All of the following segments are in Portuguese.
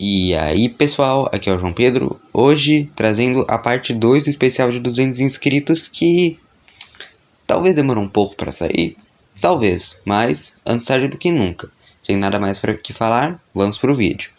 E aí pessoal, aqui é o João Pedro, hoje trazendo a parte 2 do especial de 200 inscritos que talvez demorou um pouco para sair, talvez, mas antes tarde do que nunca. Sem nada mais para que falar, vamos pro vídeo.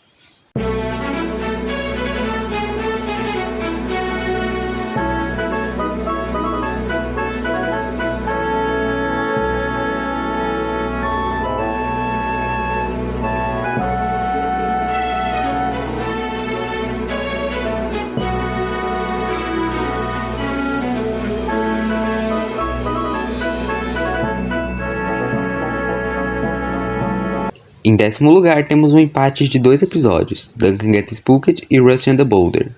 Em 10º lugar, temos um empate de 2 episódios, Duncan Gets Spooked e Rusty and the Boulder.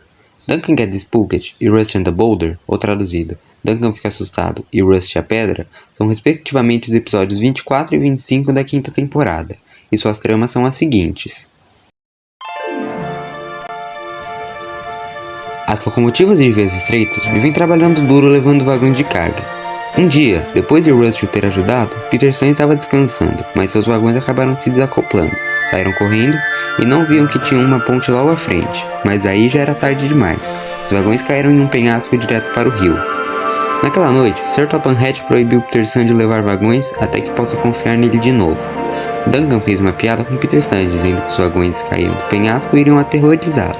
Duncan Gets Spooked e Rusty and the Boulder, ou traduzido, Duncan Fica Assustado e Rusty a Pedra, são respectivamente os episódios 24 e 25 da 5ª temporada, e suas tramas são as seguintes. As locomotivas de vias estreitas vivem trabalhando duro levando vagões de carga. Um dia, depois de Rusty o ter ajudado, Peterson estava descansando, mas seus vagões acabaram se desacoplando. Saíram correndo e não viam que tinham uma ponte logo à frente, mas aí já era tarde demais. Os vagões caíram em um penhasco direto para o rio. Naquela noite, Sir Topham Hatt proibiu Peterson de levar vagões até que possa confiar nele de novo. Duncan fez uma piada com Peterson, dizendo que os vagões caíam do penhasco e iriam aterrorizá-lo.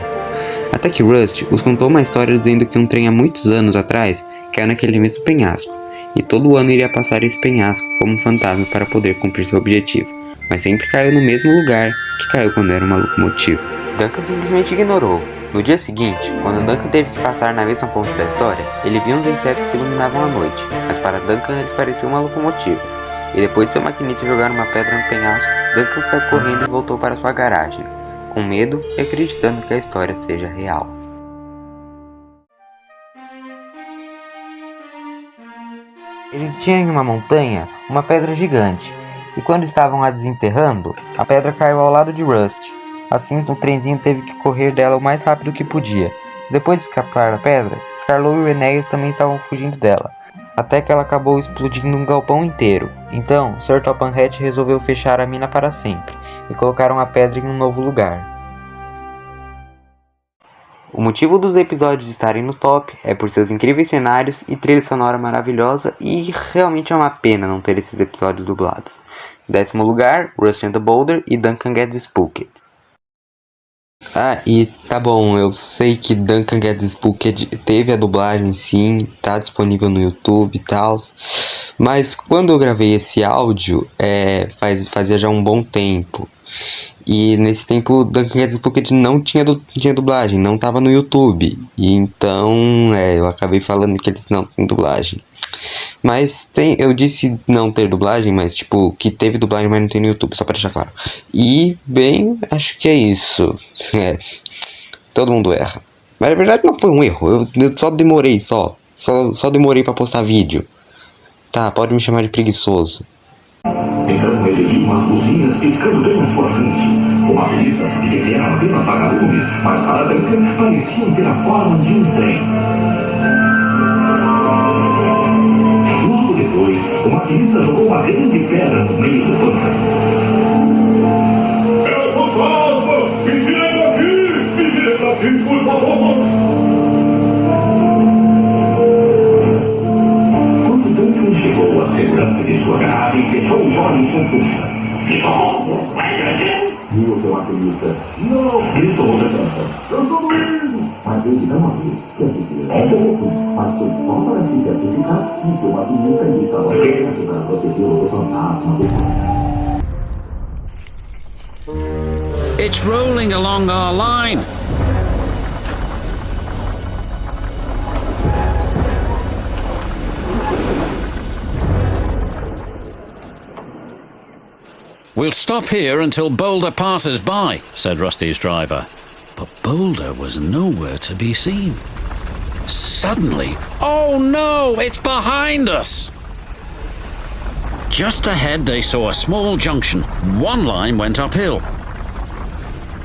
Até que Rusty os contou uma história dizendo que um trem há muitos anos atrás caiu naquele mesmo penhasco. E todo ano iria passar esse penhasco como um fantasma para poder cumprir seu objetivo, mas sempre caiu no mesmo lugar que caiu quando era uma locomotiva. Duncan simplesmente ignorou. No dia seguinte, quando Duncan teve que passar na mesma ponte da história, ele viu uns insetos que iluminavam a noite, mas para Duncan eles pareciam uma locomotiva. E depois de seu maquinista jogar uma pedra no penhasco, Duncan saiu correndo e voltou para sua garagem, com medo e acreditando que a história seja real. Existia em uma montanha uma pedra gigante, e quando estavam a desenterrando, a pedra caiu ao lado de Rusty. Assim, o trenzinho teve que correr dela o mais rápido que podia. Depois de escapar da pedra, Scarlow e Rhaenyra também estavam fugindo dela, até que ela acabou explodindo um galpão inteiro. Então, Sir Topham Hatt resolveu fechar a mina para sempre, e colocaram a pedra em um novo lugar. O motivo dos episódios estarem no top é por seus incríveis cenários e trilha sonora maravilhosa, e realmente é uma pena não ter esses episódios dublados. Em 10º lugar, Rusty and the Boulder e Duncan Gets Spooked. E tá bom, eu sei que Duncan Gets Spooked teve a dublagem sim, tá disponível no YouTube e tal, mas quando eu gravei esse áudio, fazia já um bom tempo. E nesse tempo Duncan Gets Spooked não tinha dublagem, não tava no YouTube. E então, eu acabei falando que eles não têm dublagem. Mas eu disse não ter dublagem, mas tipo, que teve dublagem, mas não tem no YouTube, só pra deixar claro. E, bem, acho que é isso. Todo mundo erra. Mas na verdade não foi um erro, eu só demorei, só demorei pra postar vídeo. Tá, pode me chamar de preguiçoso. Então ele viu umas luzinhas piscando bem na sua frente. O maquinista sabia que eram apenas vagalumes, mas para Duncan pareciam ter a forma de um trem. Logo depois, o maquinista jogou uma grande pedra no meio do pântano. É o fantasma! Me tirem daqui! Me tirem daqui, por favor! Chegou a segurança de sua garagem e fechou os olhos com força. Ficou! Vai grande! Viu seu maquinista? Não! Gritou Duncan. Eu estou doendo! Mas ele não abriu. Quer dizer, mas foi só para se certificar que seu maquinista estava certo para protegê-lo do fantasma do mar. It's rolling along our line. We'll stop here until Boulder passes by, said Rusty's driver. But Boulder was nowhere to be seen. Suddenly, oh no, it's behind us! Just ahead they saw a small junction. One line went uphill.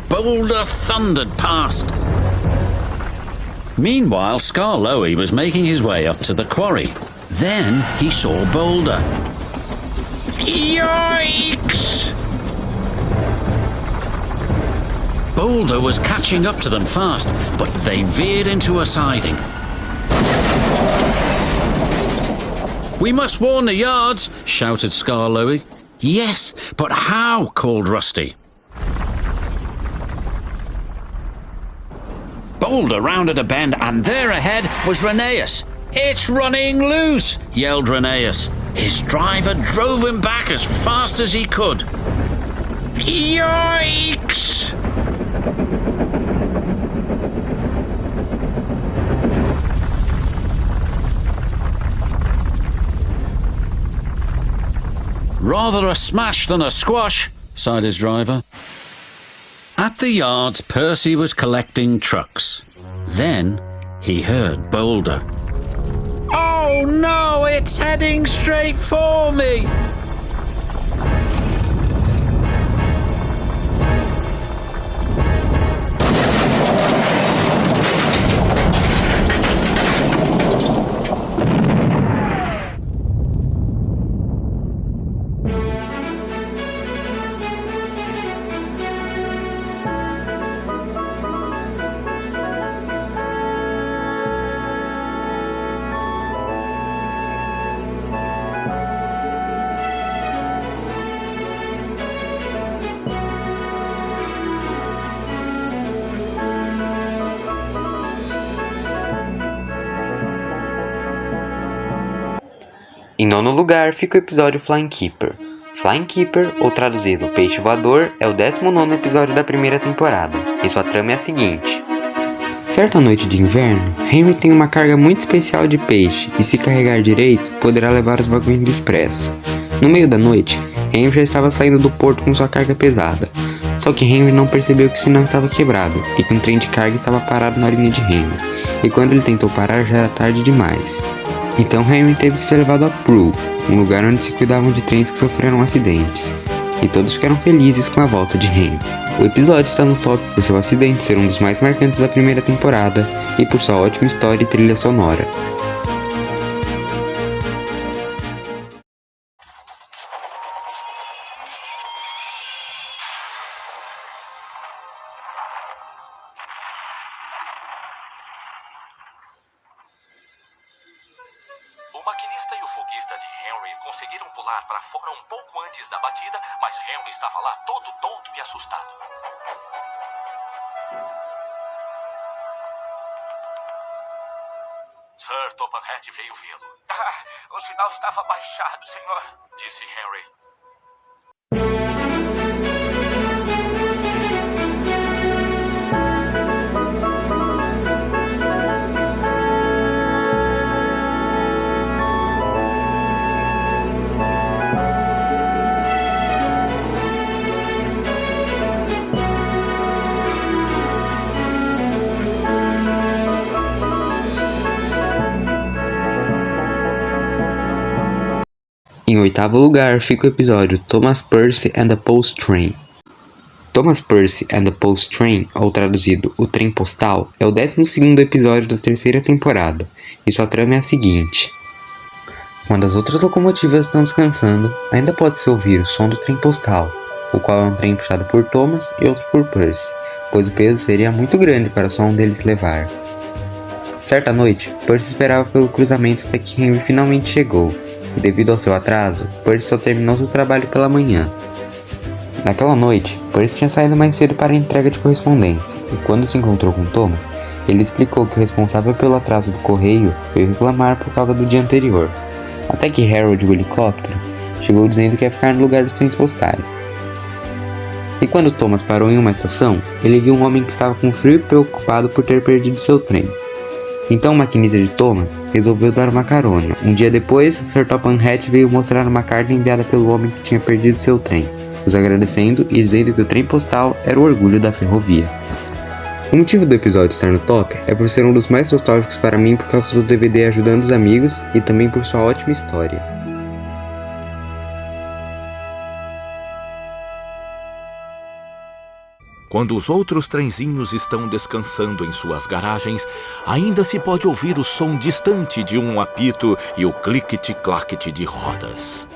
Boulder thundered past. Meanwhile, Skarloey was making his way up to the quarry. Then he saw Boulder. Yikes! Boulder was catching up to them fast, but they veered into a siding. "We must warn the yards," shouted Skarloey. "Yes, but how?" called Rusty. Boulder rounded a bend, and there ahead was Rheneas. "It's running loose!" yelled Rheneas. His driver drove him back as fast as he could. Yikes! "Rather a smash than a squash," sighed his driver. At the yards, Percy was collecting trucks. Then he heard Boulder. "Oh no, it's heading straight for me!" Em nono lugar fica o episódio Flying Keeper. Flying Keeper, ou traduzido Peixe Voador, é o 19º episódio da primeira temporada, e sua trama é a seguinte. Certa noite de inverno, Henry tem uma carga muito especial de peixe, e se carregar direito, poderá levar os vagões de expresso. No meio da noite, Henry já estava saindo do porto com sua carga pesada, só que Henry não percebeu que o sinal estava quebrado, e que um trem de carga estava parado na linha de Henry, e quando ele tentou parar já era tarde demais. Então Henry teve que ser levado a Prue, um lugar onde se cuidavam de trens que sofreram acidentes, e todos ficaram felizes com a volta de Henry. O episódio está no top por seu acidente ser um dos mais marcantes da primeira temporada e por sua ótima história e trilha sonora. O maquinista e o foguista de Henry conseguiram pular para fora um pouco antes da batida, mas Henry estava lá todo tonto e assustado. Sir Topham Hatt veio vê-lo. O sinal estava baixado, senhor, disse Henry. Em oitavo lugar fica o episódio Thomas Percy and the Post Train. Thomas Percy and the Post Train, ou traduzido O Trem Postal, é o 12º episódio da terceira temporada, e sua trama é a seguinte. Quando as outras locomotivas estão descansando, ainda pode-se ouvir o som do trem postal, o qual é um trem puxado por Thomas e outro por Percy, pois o peso seria muito grande para só um deles levar. Certa noite, Percy esperava pelo cruzamento até que Henry finalmente chegou, e devido ao seu atraso, Percy só terminou seu trabalho pela manhã. Naquela noite, Percy tinha saído mais cedo para a entrega de correspondência, e quando se encontrou com Thomas, ele explicou que o responsável pelo atraso do correio veio reclamar por causa do dia anterior, até que Harold, o helicóptero, chegou dizendo que ia ficar no lugar dos trens postais. E quando Thomas parou em uma estação, ele viu um homem que estava com frio e preocupado por ter perdido seu trem. Então o maquinista de Thomas resolveu dar uma carona. Um dia depois, Sir Topham Hatt veio mostrar uma carta enviada pelo homem que tinha perdido seu trem, os agradecendo e dizendo que o trem postal era o orgulho da ferrovia. O motivo do episódio estar no top é por ser um dos mais nostálgicos para mim por causa do DVD Ajudando os Amigos e também por sua ótima história. Quando os outros trenzinhos estão descansando em suas garagens, ainda se pode ouvir o som distante de um apito e o cliquete-claquete de rodas.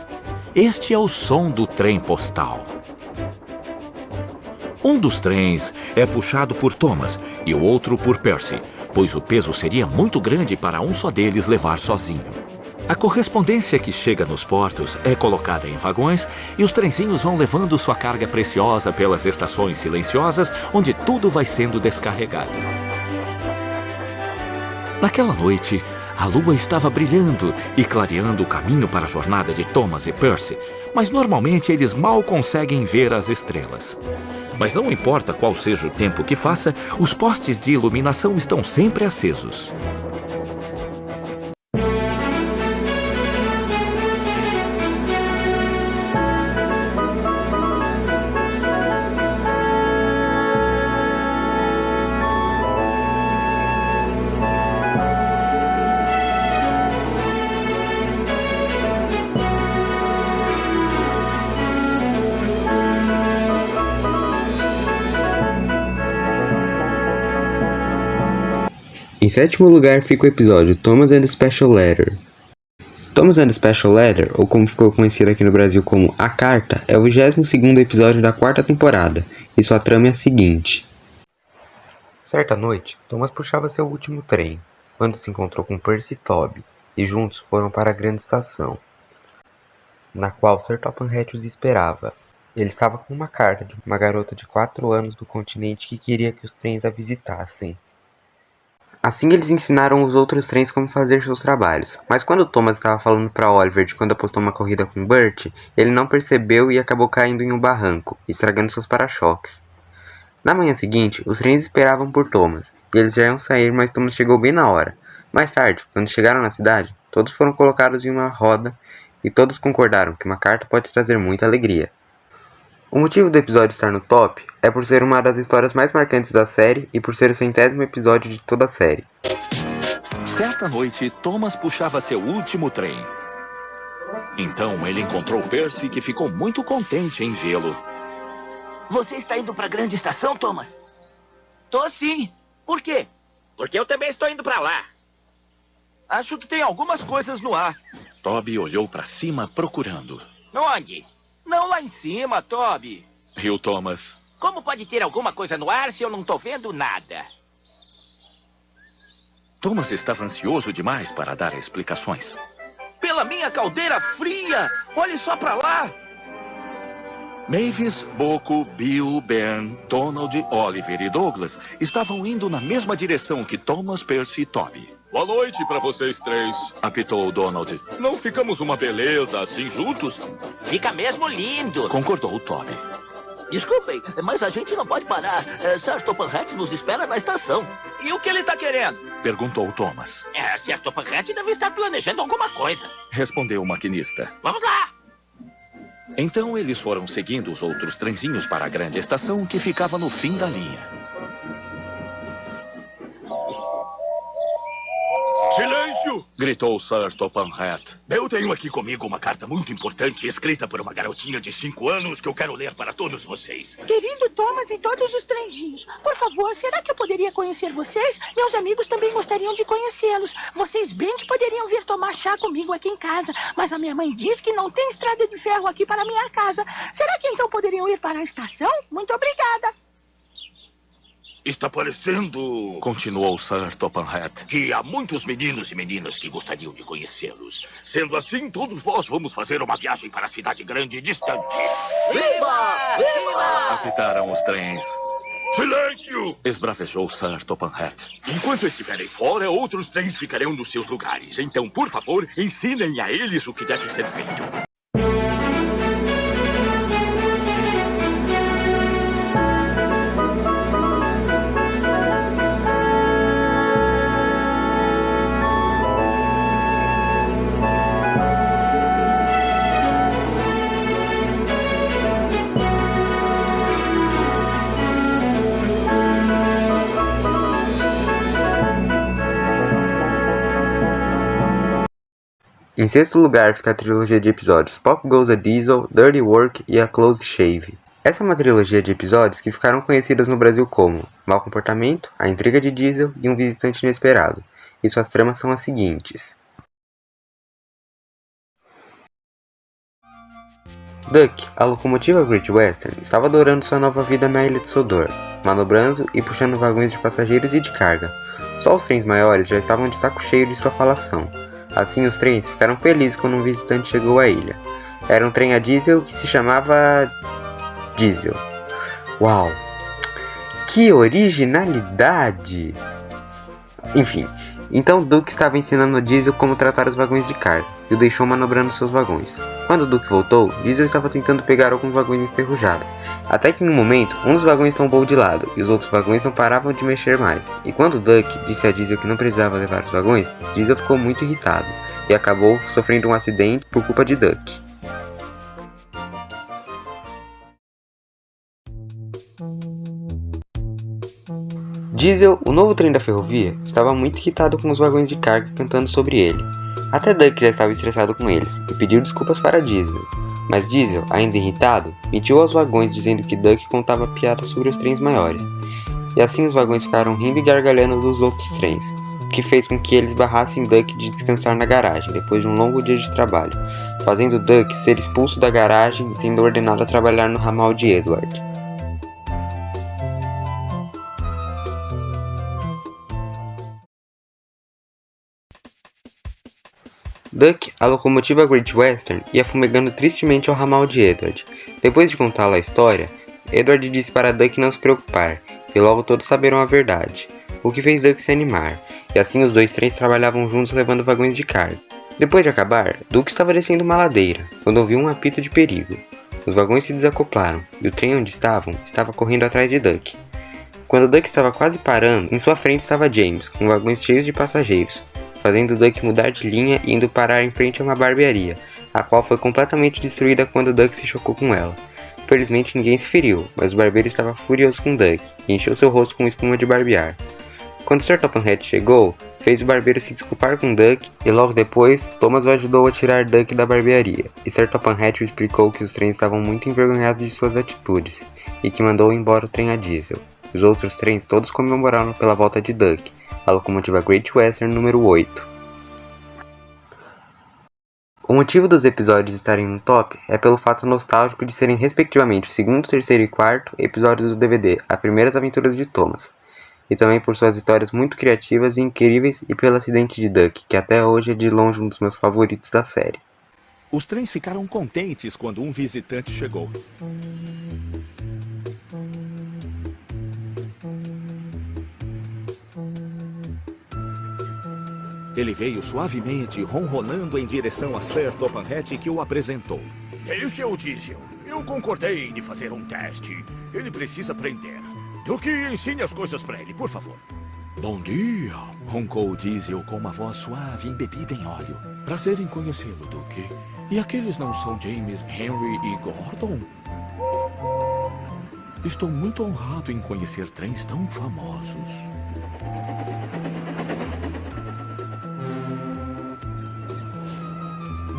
Este é o som do trem postal. Um dos trens é puxado por Thomas e o outro por Percy, pois o peso seria muito grande para um só deles levar sozinho. A correspondência que chega nos portos é colocada em vagões e os trenzinhos vão levando sua carga preciosa pelas estações silenciosas, onde tudo vai sendo descarregado. Naquela noite, a lua estava brilhando e clareando o caminho para a jornada de Thomas e Percy, mas normalmente eles mal conseguem ver as estrelas. Mas não importa qual seja o tempo que faça, os postes de iluminação estão sempre acesos. Em sétimo lugar fica o episódio Thomas and the Special Letter. Thomas and the Special Letter, ou como ficou conhecido aqui no Brasil como A Carta, é o 22º episódio da 4ª temporada, e sua trama é a seguinte. Certa noite, Thomas puxava seu último trem, quando se encontrou com Percy e Toby, e juntos foram para a grande estação, na qual Sir Topham Hatt os esperava. Ele estava com uma carta de uma garota de 4 anos do continente que queria que os trens a visitassem. Assim eles ensinaram os outros trens como fazer seus trabalhos, mas quando Thomas estava falando para Oliver de quando apostou uma corrida com Bert, ele não percebeu e acabou caindo em um barranco, estragando seus para-choques. Na manhã seguinte, os trens esperavam por Thomas, e eles já iam sair, mas Thomas chegou bem na hora. Mais tarde, quando chegaram na cidade, todos foram colocados em uma roda e todos concordaram que uma carta pode trazer muita alegria. O motivo do episódio estar no top é por ser uma das histórias mais marcantes da série e por ser o 100º episódio de toda a série. Certa noite, Thomas puxava seu último trem. Então ele encontrou Percy, que ficou muito contente em vê-lo. Você está indo para a grande estação, Thomas? Tô sim. Por quê? Porque eu também estou indo para lá. Acho que tem algumas coisas no ar. Toby olhou para cima procurando. Onde? Não lá em cima, Toby. Riu Thomas. Como pode ter alguma coisa no ar se eu não tô vendo nada? Thomas estava ansioso demais para dar explicações. Pela minha caldeira fria! Olhe só pra lá! Mavis, Boco, Bill, Ben, Donald, Oliver e Douglas estavam indo na mesma direção que Thomas, Percy e Toby. Boa noite pra vocês três, apitou Donald. Não ficamos uma beleza assim juntos? Fica mesmo lindo! Concordou Toby. Desculpem, mas a gente não pode parar. Sir Topham Hatt nos espera na estação. E o que ele tá querendo? Perguntou Thomas. Sir Topham Hatt deve estar planejando alguma coisa. Respondeu o maquinista. Vamos lá! Então eles foram seguindo os outros trenzinhos para a grande estação que ficava no fim da linha. Silêncio! Gritou Sir Topham Hatt. Eu tenho aqui comigo uma carta muito importante escrita por uma garotinha de 5 anos que eu quero ler para todos vocês. Querido Thomas e todos os trenzinhos, por favor, será que eu poderia conhecer vocês? Meus amigos também gostariam de conhecê-los. Vocês bem que poderiam vir tomar chá comigo aqui em casa, mas a minha mãe diz que não tem estrada de ferro aqui para a minha casa. Será que então poderiam ir para a estação? Muito obrigada. Está parecendo, continuou Sir Topham Hatt, que há muitos meninos e meninas que gostariam de conhecê-los. Sendo assim, todos nós vamos fazer uma viagem para a cidade grande e distante. Viva! Viva! apitaram os trens. Silêncio! Esbravejou Sir Topham Hatt. Enquanto estiverem fora, outros trens ficarão nos seus lugares. Então, por favor, ensinem a eles o que deve ser feito. Em sexto lugar fica a trilogia de episódios Pop Goes a Diesel, Dirty Work e A Close Shave. Essa é uma trilogia de episódios que ficaram conhecidas no Brasil como Mau Comportamento, A Intriga de Diesel e Um Visitante Inesperado, e suas tramas são as seguintes. Duck, a locomotiva Great Western, estava adorando sua nova vida na ilha de Sodor, manobrando e puxando vagões de passageiros e de carga. Só os trens maiores já estavam de saco cheio de sua falação. Assim, os trens ficaram felizes quando um visitante chegou à ilha. Era um trem a diesel que se chamava Diesel. Uau! Que originalidade! Enfim, então Duck estava ensinando o Diesel como tratar os vagões de carga e o deixou manobrando seus vagões. Quando Duck voltou, Diesel estava tentando pegar alguns vagões enferrujados, até que em um momento, um dos vagões tombou de lado e os outros vagões não paravam de mexer mais. E quando Duck disse a Diesel que não precisava levar os vagões, Diesel ficou muito irritado e acabou sofrendo um acidente por culpa de Duck. Diesel, o novo trem da ferrovia, estava muito irritado com os vagões de carga cantando sobre ele. Até Duck já estava estressado com eles e pediu desculpas para Diesel. Mas Diesel, ainda irritado, mentiu aos vagões dizendo que Duck contava piadas sobre os trens maiores. E assim os vagões ficaram rindo e gargalhando dos outros trens, o que fez com que eles barrassem Duck de descansar na garagem depois de um longo dia de trabalho, fazendo Duck ser expulso da garagem e sendo ordenado a trabalhar no ramal de Edward. Duck, a locomotiva Great Western, ia fumegando tristemente ao ramal de Edward. Depois de contá-la a história, Edward disse para Duck não se preocupar, e logo todos saberam a verdade, o que fez Duck se animar, e assim os dois trens trabalhavam juntos levando vagões de carga. Depois de acabar, Duck estava descendo uma ladeira, quando ouviu um apito de perigo. Os vagões se desacoplaram, e o trem onde estavam estava correndo atrás de Duck. Quando Duck estava quase parando, em sua frente estava James, com vagões cheios de passageiros, fazendo Duck mudar de linha e indo parar em frente a uma barbearia, a qual foi completamente destruída quando Duck se chocou com ela. Felizmente ninguém se feriu, mas o barbeiro estava furioso com Duck e encheu seu rosto com espuma de barbear. Quando Sr. Topham Hatt chegou, fez o barbeiro se desculpar com Duck e logo depois, Thomas o ajudou a tirar Duck da barbearia, e Sr. Topham Hatt explicou que os trens estavam muito envergonhados de suas atitudes e que mandou embora o trem a diesel. Os outros trens todos comemoraram pela volta de Duck, a locomotiva Great Western número 8. O motivo dos episódios estarem no top é pelo fato nostálgico de serem respectivamente o segundo, terceiro e quarto episódios do DVD As Primeiras Aventuras de Thomas, e também por suas histórias muito criativas e incríveis e pelo acidente de Duck, que até hoje é de longe um dos meus favoritos da série. Os trens ficaram contentes quando um visitante chegou. Ele veio suavemente, ronronando em direção a Sr. Topham Hatt, que o apresentou. Este é o Diesel. Eu concordei de fazer um teste. Ele precisa aprender. Duck, ensine as coisas para ele, por favor. Bom dia, roncou o Diesel com uma voz suave embebida em óleo. Prazer em conhecê-lo, Duck. E aqueles não são James, Henry e Gordon? Estou muito honrado em conhecer trens tão famosos.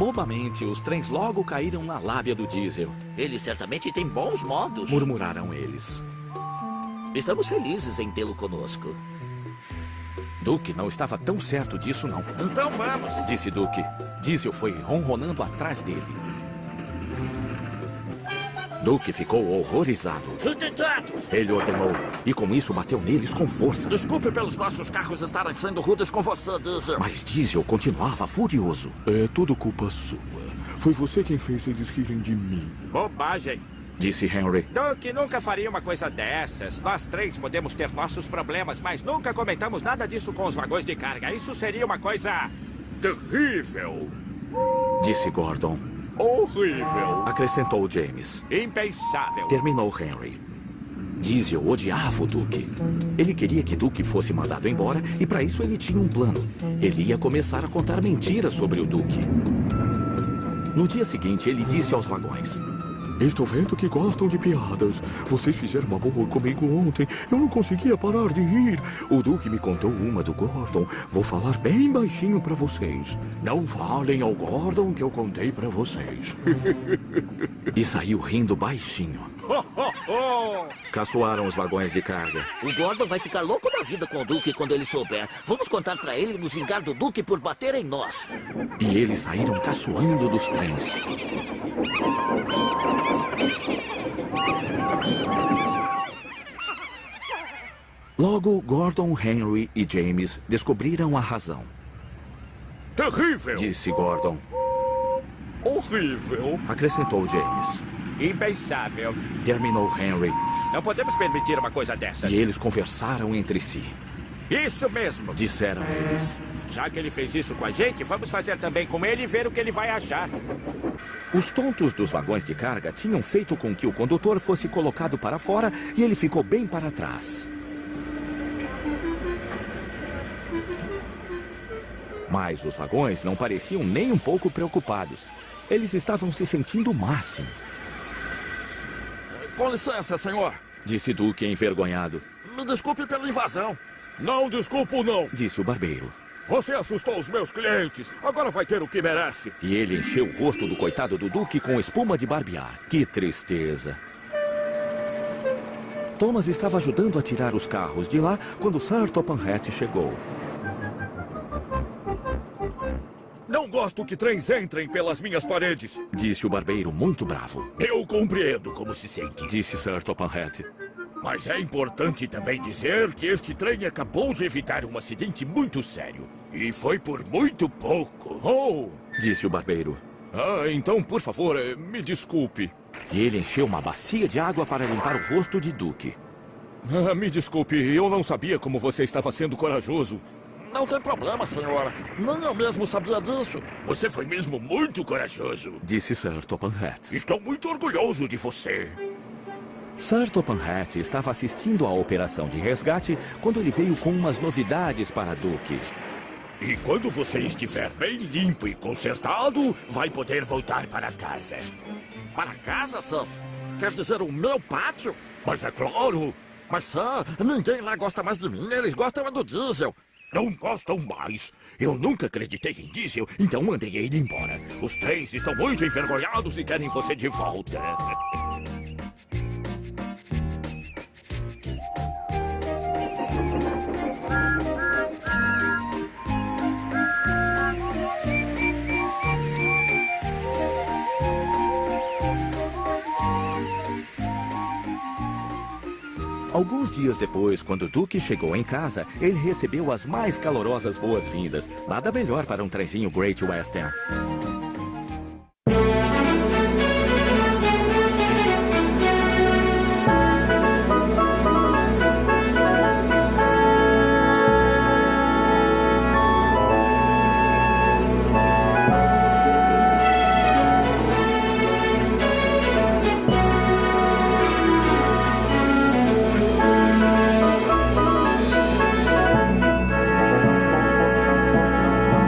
Bobamente, os trens logo caíram na lábia do Diesel. Ele certamente tem bons modos. Murmuraram eles. Estamos felizes em tê-lo conosco. Duck não estava tão certo disso, não. Então vamos, Disse Duck. Diesel foi ronronando atrás dele. Duck ficou horrorizado. Fiquem quietos. Ele ordenou, e com isso bateu neles com força. Desculpe pelos nossos carros estarem sendo rudes com você, Diesel. Mas Diesel continuava furioso. É tudo culpa sua. Foi você quem fez eles rirem de mim, Bobagem. disse Henry. Duck nunca faria uma coisa dessas. Nós três podemos ter nossos problemas, mas nunca comentamos nada disso com os vagões de carga. Isso seria uma coisa terrível. Disse Gordon. Horrível. Acrescentou James. Impensável. Terminou Henry. Diesel odiava o Duck. Ele queria que Duck fosse mandado embora e para isso ele tinha um plano. Ele ia começar a contar mentiras sobre o Duck. No dia seguinte, ele disse aos vagões: estou vendo que gostam de piadas. Vocês fizeram uma boa comigo ontem. Eu não conseguia parar de rir. O Duck me contou uma do Gordon. Vou falar bem baixinho pra vocês. Não falem ao Gordon que eu contei pra vocês. E saiu rindo baixinho. Oh! Caçoaram os vagões de carga. O Gordon vai ficar louco da vida com o Duke quando ele souber. Vamos contar pra ele e nos vingar do Duke por bater em nós. E eles saíram caçoando dos trens. Logo, Gordon, Henry e James descobriram a razão. Terrível! Disse Gordon. Horrível! Acrescentou James. Impensável. Terminou Henry. Não podemos permitir uma coisa dessas. E eles conversaram entre si. Isso mesmo. Disseram eles. Já que ele fez isso com a gente, vamos fazer também com ele e ver o que ele vai achar. Os tontos dos vagões de carga tinham feito com que o condutor fosse colocado para fora e ele ficou bem para trás. Mas os vagões não pareciam nem um pouco preocupados. Eles estavam se sentindo o máximo. Com licença, senhor. Disse Duke envergonhado. Me desculpe pela invasão. Não desculpo, não. Disse o barbeiro. Você assustou os meus clientes. Agora vai ter o que merece. E ele encheu o rosto do coitado do Duke com espuma de barbear. Que tristeza. Thomas estava ajudando a tirar os carros de lá quando Sir Topham Hatt chegou. Não gosto que trens entrem pelas minhas paredes. Disse o barbeiro muito bravo. Eu compreendo como se sente. Disse Sir Topham Hatt. Mas é importante também dizer que este trem acabou de evitar um acidente muito sério. E foi por muito pouco. Oh! Disse o barbeiro. Ah, então, por favor, me desculpe. E ele encheu uma bacia de água para limpar o rosto de Duke. Ah, me desculpe, eu não sabia como você estava sendo corajoso. Não tem problema, senhora. Nem eu mesmo sabia disso. Você foi mesmo muito corajoso. Disse Sir Topham Hatt. Estou muito orgulhoso de você. Sir Topham Hatt estava assistindo à operação de resgate quando ele veio com umas novidades para Duke. E quando você estiver bem limpo e consertado, vai poder voltar para casa. Para casa, Sam? Quer dizer o meu pátio? Mas é claro. Mas, Sam, ninguém lá gosta mais de mim. Eles gostam é do diesel. Não gostam mais. Eu nunca acreditei em diesel, então mandei ele embora. Os três estão muito envergonhados e querem você de volta. Alguns dias depois, quando Duke chegou em casa, ele recebeu as mais calorosas boas-vindas. Nada melhor para um trenzinho Great Western.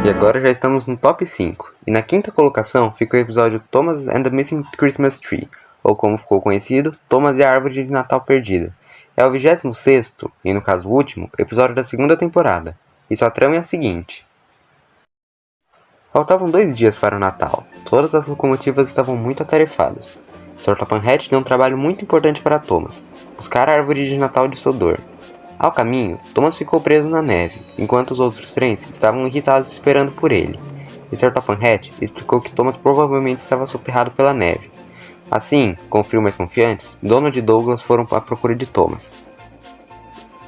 E agora já estamos no top 5, e na quinta colocação fica o episódio Thomas and the Missing Christmas Tree, ou como ficou conhecido, Thomas e a Árvore de Natal Perdida. É o 26º, e no caso último, episódio da segunda temporada, e sua trama é a seguinte. Faltavam 2 dias para o Natal, todas as locomotivas estavam muito atarefadas. Sr. Topham Hatt deu um trabalho muito importante para Thomas, buscar a Árvore de Natal de Sodor. Ao caminho, Thomas ficou preso na neve, enquanto os outros trens estavam irritados esperando por ele. E Sr. Topham Hatt explicou que Thomas provavelmente estava soterrado pela neve. Assim, com frio mais confiantes, Donald e Douglas foram à procura de Thomas.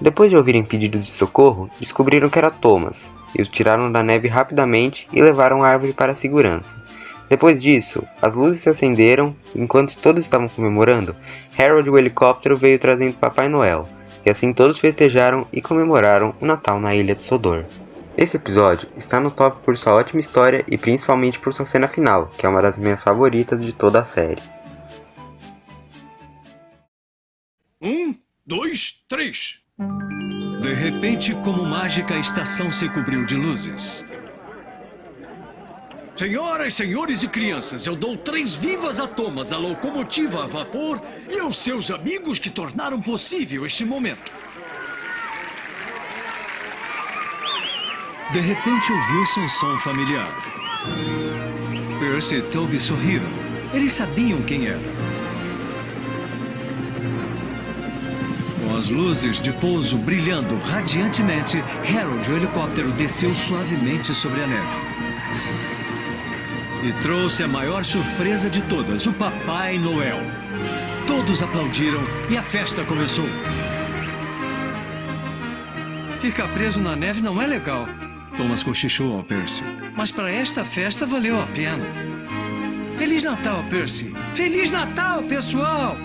Depois de ouvirem pedidos de socorro, descobriram que era Thomas, e os tiraram da neve rapidamente e levaram a árvore para a segurança. Depois disso, as luzes se acenderam e enquanto todos estavam comemorando, Harold o helicóptero veio trazendo Papai Noel. E assim todos festejaram e comemoraram o Natal na ilha de Sodor. Esse episódio está no top por sua ótima história e principalmente por sua cena final, que é uma das minhas favoritas de toda a série. 1, 2, 3. De repente, como mágica, a estação se cobriu de luzes. Senhoras, senhores e crianças, eu dou 3 vivas a Thomas, a locomotiva a vapor e aos seus amigos que tornaram possível este momento. De repente, ouviu-se um som familiar. Percy e Toby sorriram. Eles sabiam quem era. as luzes de pouso brilhando radiantemente, Harold, o helicóptero, desceu suavemente sobre a neve. E trouxe a maior surpresa de todas, o Papai Noel. Todos aplaudiram e a festa começou. Ficar preso na neve não é legal, Thomas cochichou ao Percy. Mas para esta festa valeu a pena. Feliz Natal, Percy! Feliz Natal, pessoal!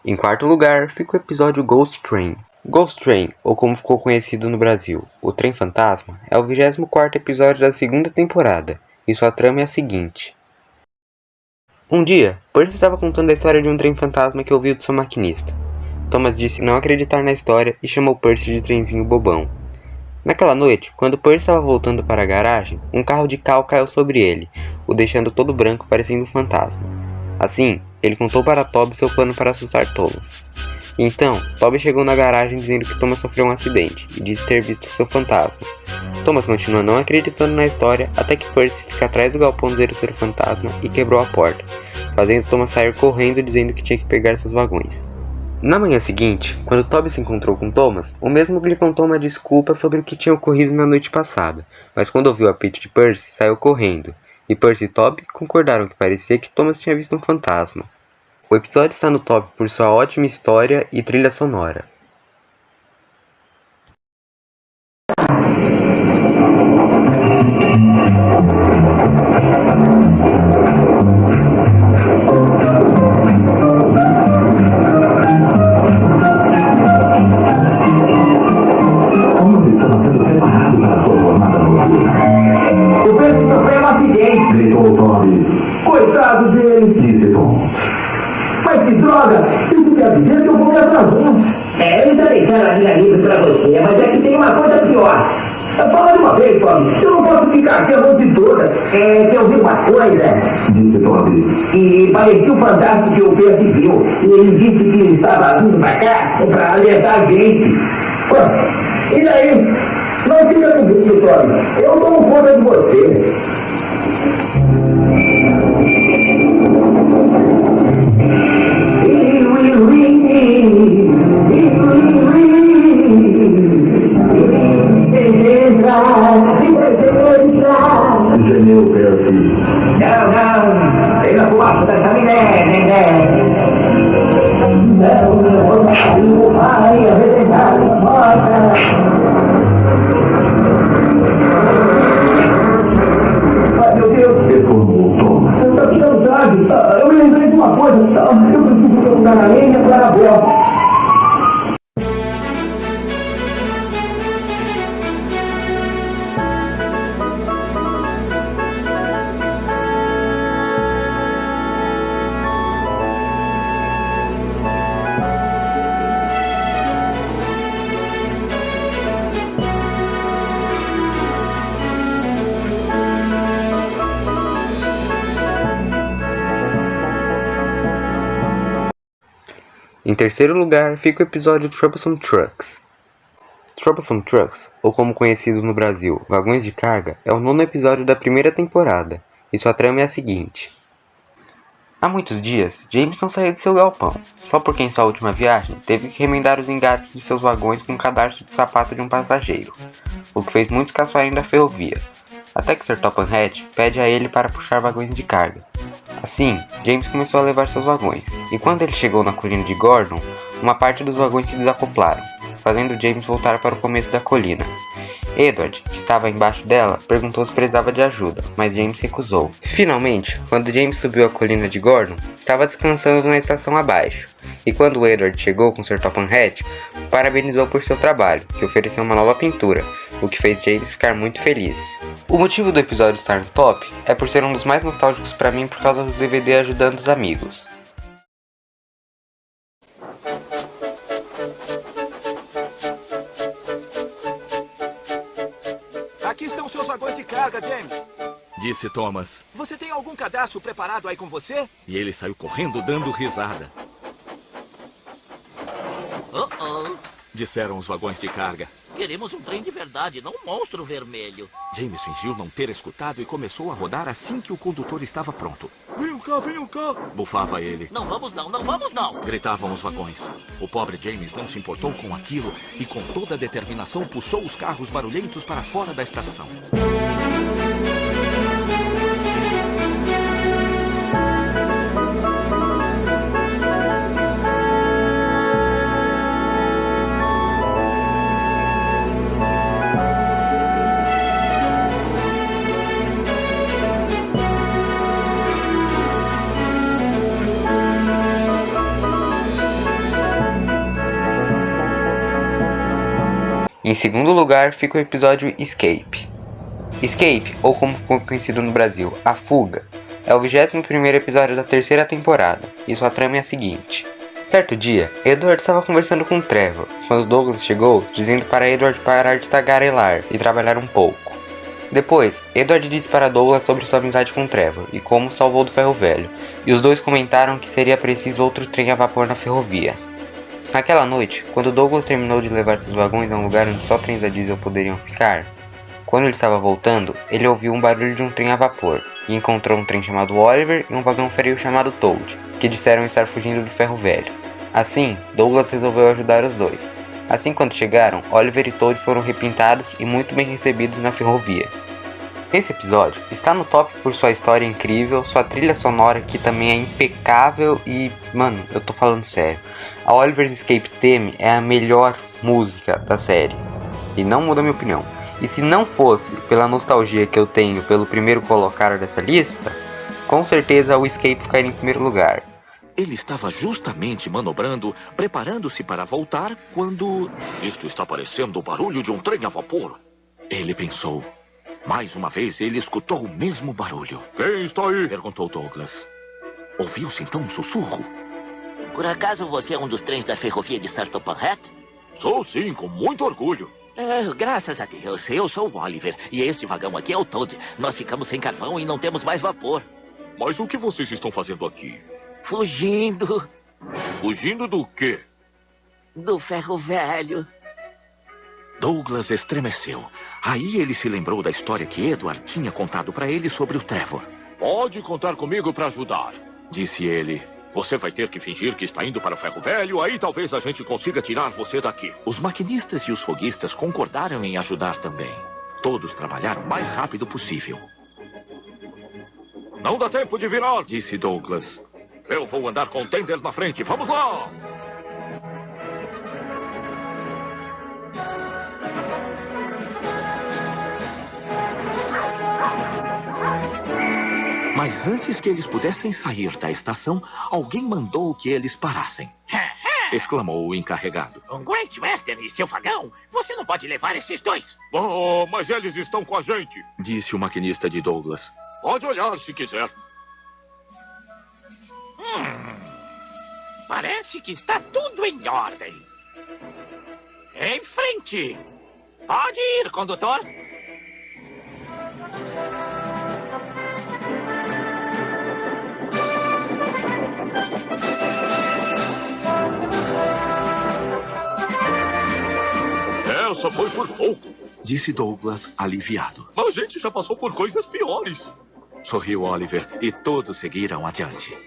Em quarto lugar, fica o episódio Ghost Train. Ghost Train, ou como ficou conhecido no Brasil, o Trem Fantasma, é o 24º episódio da segunda temporada, e sua trama é a seguinte. Um dia, Percy estava contando a história de um trem fantasma que ouviu de seu maquinista. Thomas disse não acreditar na história e chamou Percy de trenzinho bobão. Naquela noite, quando Percy estava voltando para a garagem, um carro de cal caiu sobre ele, o deixando todo branco parecendo um fantasma. Assim, ele contou para Toby seu plano para assustar Thomas. Então, Toby chegou na garagem dizendo que Thomas sofreu um acidente e disse ter visto seu fantasma. Thomas continua não acreditando na história até que Percy fica atrás do galpão dizer ser o fantasma e quebrou a porta, fazendo Thomas sair correndo dizendo que tinha que pegar seus vagões. Na manhã seguinte, quando Toby se encontrou com Thomas, o mesmo lhe contou uma desculpa sobre o que tinha ocorrido na noite passada, mas quando ouviu o apito de Percy, saiu correndo. E Percy e Toby concordaram que parecia que Thomas tinha visto um fantasma. O episódio está no top por sua ótima história e trilha sonora. O Percy sofreu um acidente, gritou Toby. Coitado dele, disse Tom. Mas que droga! Isso quer dizer que eu vou me atrasar. Eles já deixaram a minha livre pra você, mas é que tem uma coisa pior. Fala de uma vez, Toby. Eu não posso ficar aqui a noite toda. Que eu vi uma coisa, disse Toby. E parecia um fantasma que o Percy viu. E ele disse que estava vindo pra cá pra alertar a gente. E daí? Não fica com isso, Toby. Eu tomo conta de você. Gemeu Percy. Não, tem na fumaça da chaminé, Não, vai arrebentar a porta. Ai, meu Deus. Exclamou Thomas. Eu tô ficando tarde. Eu me lembrei de uma coisa. Eu preciso procurar a lenha para a vela. Em terceiro lugar, fica o episódio Troublesome Trucks. Troublesome Trucks, ou como conhecido no Brasil, Vagões de Carga, é o 9º episódio da primeira temporada, e sua trama é a seguinte. Há muitos dias, James não saiu de seu galpão, só porque em sua última viagem teve que remendar os engates de seus vagões com um cadarço de sapato de um passageiro, o que fez muitos caçoarem da ferrovia, até que Sir Topham Hatt pede a ele para puxar vagões de carga. Assim, James começou a levar seus vagões, e quando ele chegou na colina de Gordon, uma parte dos vagões se desacoplaram, fazendo James voltar para o começo da colina. Edward, que estava embaixo dela, perguntou se precisava de ajuda, mas James recusou. Finalmente, quando James subiu a colina de Gordon, estava descansando na estação abaixo, e quando Edward chegou com Sir Topham Hatt, o parabenizou por seu trabalho, que ofereceu uma nova pintura, o que fez James ficar muito feliz. O motivo do episódio estar no top é por ser um dos mais nostálgicos para mim por causa do DVD Ajudando os Amigos. carga, James. Disse Thomas. Você tem algum cadastro preparado aí com você? E ele saiu correndo dando risada. Disseram os vagões de carga. Queremos um trem de verdade, não um monstro vermelho. James fingiu não ter escutado e começou a rodar assim que o condutor estava pronto. Venham cá. Bufava ele. Não vamos não. Gritavam os vagões. O pobre James não se importou com aquilo e com toda a determinação puxou os carros barulhentos para fora da estação. Em segundo lugar fica o episódio Escape. Escape, ou como ficou conhecido no Brasil, A Fuga, é o 21º episódio da terceira temporada, e sua trama é a seguinte. Certo dia, Edward estava conversando com Trevor, quando Douglas chegou, dizendo para Edward parar de tagarelar e trabalhar um pouco. Depois, Edward disse para Douglas sobre sua amizade com Trevor e como salvou do ferro velho, e os dois comentaram que seria preciso outro trem a vapor na ferrovia. Naquela noite, quando Douglas terminou de levar seus vagões a um lugar onde só trens a diesel poderiam ficar, quando ele estava voltando, ele ouviu um barulho de um trem a vapor e encontrou um trem chamado Oliver e um vagão frio chamado Toad, que disseram estar fugindo do ferro velho. Assim, Douglas resolveu ajudar os dois. Assim, quando chegaram, Oliver e Toad foram repintados e muito bem recebidos na ferrovia. Esse episódio está no top por sua história incrível, sua trilha sonora que também é impecável e, mano, eu tô falando sério. A Oliver's Escape Theme é a melhor música da série, e não muda minha opinião. E se não fosse pela nostalgia que eu tenho pelo primeiro colocar dessa lista, com certeza o Escape ficaria em primeiro lugar. Ele estava justamente manobrando, preparando-se para voltar, quando... Isto está parecendo o barulho de um trem a vapor. Ele pensou. Mais uma vez, ele escutou o mesmo barulho. Quem está aí? Perguntou Douglas. Ouviu-se então um sussurro. Por acaso você é um dos trens da ferrovia de Sartopanhat? Sou sim, com muito orgulho. Graças a Deus, eu sou o Oliver. E este vagão aqui é o Toad. Nós ficamos sem carvão e não temos mais vapor. Mas o que vocês estão fazendo aqui? Fugindo. Fugindo do quê? Do ferro velho. Douglas estremeceu. Aí ele se lembrou da história que Edward tinha contado para ele sobre o Trevor. Pode contar comigo para ajudar, disse ele. Você vai ter que fingir que está indo para o ferro velho, aí talvez a gente consiga tirar você daqui. Os maquinistas e os foguistas concordaram em ajudar também. Todos trabalharam o mais rápido possível. Não dá tempo de virar, disse Douglas. Eu vou andar com o tender na frente, vamos lá! Mas antes que eles pudessem sair da estação, alguém mandou que eles parassem. Exclamou o encarregado. Um Great Western e seu vagão? Você não pode levar esses dois. Oh, mas eles estão com a gente, disse o maquinista de Douglas. Pode olhar se quiser. Parece que está tudo em ordem. Em frente. Pode ir, condutor. Essa foi por pouco, disse Douglas, aliviado. A gente já passou por coisas piores. Sorriu Oliver e todos seguiram adiante.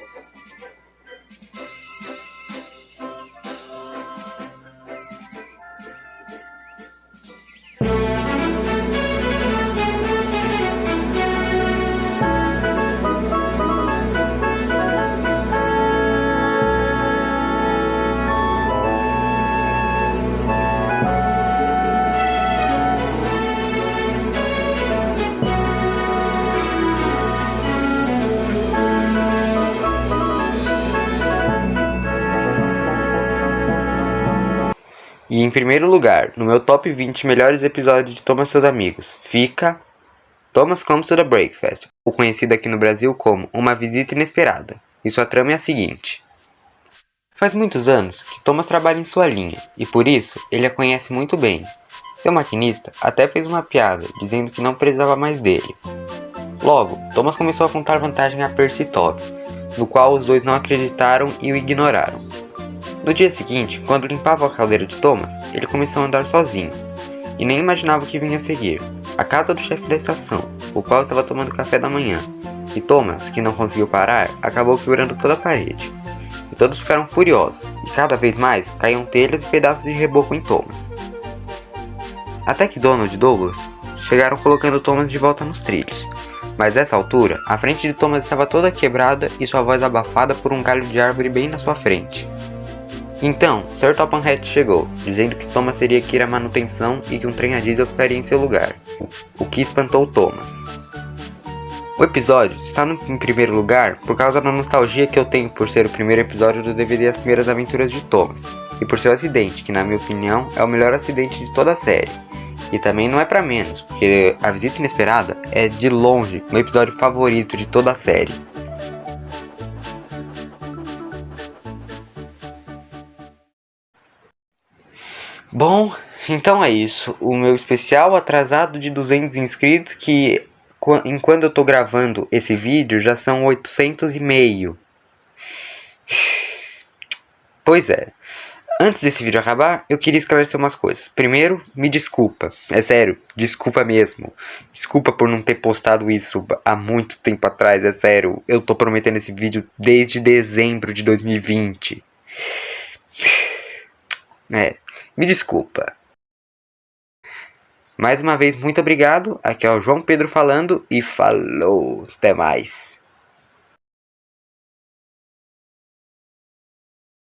E em primeiro lugar, no meu top 20 melhores episódios de Thomas e seus amigos, fica Thomas Comes to the Breakfast, o conhecido aqui no Brasil como Uma Visita Inesperada, e sua trama é a seguinte. Faz muitos anos que Thomas trabalha em sua linha, e por isso ele a conhece muito bem. Seu maquinista até fez uma piada, dizendo que não precisava mais dele. Logo, Thomas começou a contar vantagem a Percy e Toby, no qual os dois não acreditaram e o ignoraram. No dia seguinte, quando limpava a caldeira de Thomas, ele começou a andar sozinho, e nem imaginava o que vinha a seguir: a casa do chefe da estação, o qual estava tomando café da manhã, e Thomas, que não conseguiu parar, acabou quebrando toda a parede. E todos ficaram furiosos, e cada vez mais caíam telhas e pedaços de reboco em Thomas. Até que Donald e Douglas chegaram colocando Thomas de volta nos trilhos, mas nessa altura, a frente de Thomas estava toda quebrada e sua voz abafada por um galho de árvore bem na sua frente. Então, Sr. Topham Hatt chegou, dizendo que Thomas teria que ir à manutenção e que um trem a diesel ficaria em seu lugar, o que espantou Thomas. O episódio está em primeiro lugar por causa da nostalgia que eu tenho por ser o primeiro episódio do DVD As Primeiras Aventuras de Thomas, e por seu acidente, que na minha opinião é o melhor acidente de toda a série. E também não é pra menos, porque A Visita Inesperada é de longe o episódio favorito de toda a série. Bom, então é isso. O meu especial atrasado de 200 inscritos, que enquanto eu tô gravando esse vídeo já são 800,5. Pois é. Antes desse vídeo acabar, eu queria esclarecer umas coisas. Primeiro, me desculpa. É sério, desculpa mesmo. Desculpa por não ter postado isso há muito tempo atrás, é sério. Eu tô prometendo esse vídeo desde dezembro de 2020. Me desculpa. Mais uma vez, muito obrigado. Aqui é o João Pedro falando e falou. Até mais.